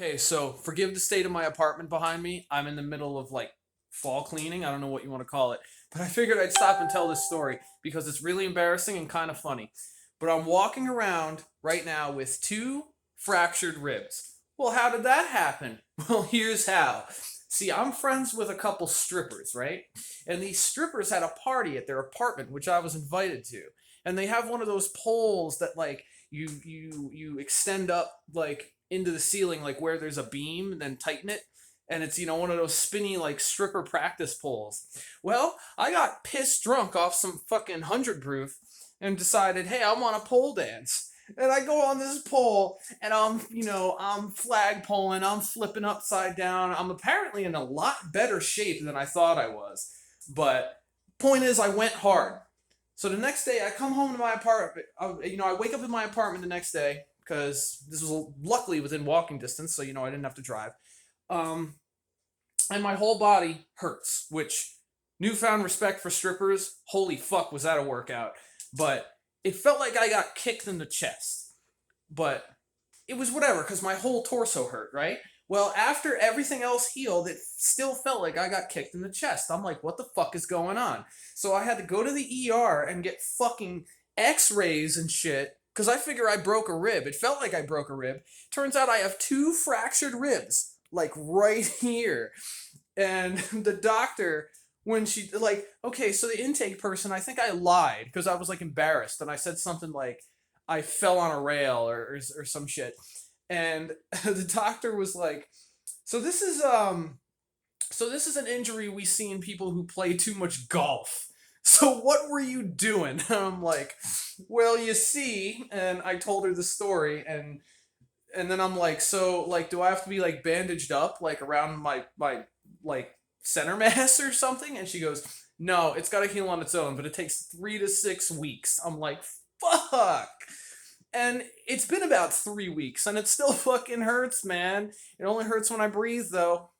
Okay, so forgive the state of my apartment behind me. I'm in the middle of like fall cleaning. I don't know what you want to call it. But I figured I'd stop and tell this story because it's really embarrassing and kind of funny. But I'm walking around right now with two fractured ribs. Well, how did that happen? Well, here's how. See, I'm friends with a couple strippers, right? And these strippers had a party at their apartment, which I was invited to. And they have one of those poles that like you extend up like into the ceiling like where there's a beam and then tighten it, and it's one of those spinny like stripper practice poles. Well, I got pissed drunk off some fucking 100 proof and decided, hey, I want to pole dance. And I go on this pole and I'm flag poling, I'm flipping upside down. I'm apparently in a lot better shape than I thought I was. But point is, I went hard. So the next day, I come home to my apartment. I wake up in my apartment the next day because this was luckily within walking distance, so I didn't have to drive. Um, and my whole body hurts, which newfound respect for strippers. Holy fuck, was that a workout? But it felt like I got kicked in the chest. But it was whatever because my whole torso hurt, right? Well, after everything else healed, it still felt like I got kicked in the chest. I'm like, what the fuck is going on? So I had to go to the ER and get fucking x-rays and shit because I figure I broke a rib. It felt like I broke a rib. Turns out I have two fractured ribs, like right here. And the doctor, when she, like, okay, so the intake person, I think I lied because I was like embarrassed and I said something like, I fell on a rail or some shit. And the doctor was like, so this is an injury we see in people who play too much golf. So what were you doing? And I'm like, well, you see, and I told her the story, and then I'm like, so like, do I have to be like bandaged up like around my like center mass or something? And she goes, no, it's got to heal on its own, but it takes 3 to 6 weeks. I'm like, fuck. And it's been about 3 weeks, and it still fucking hurts, man. It only hurts when I breathe, though.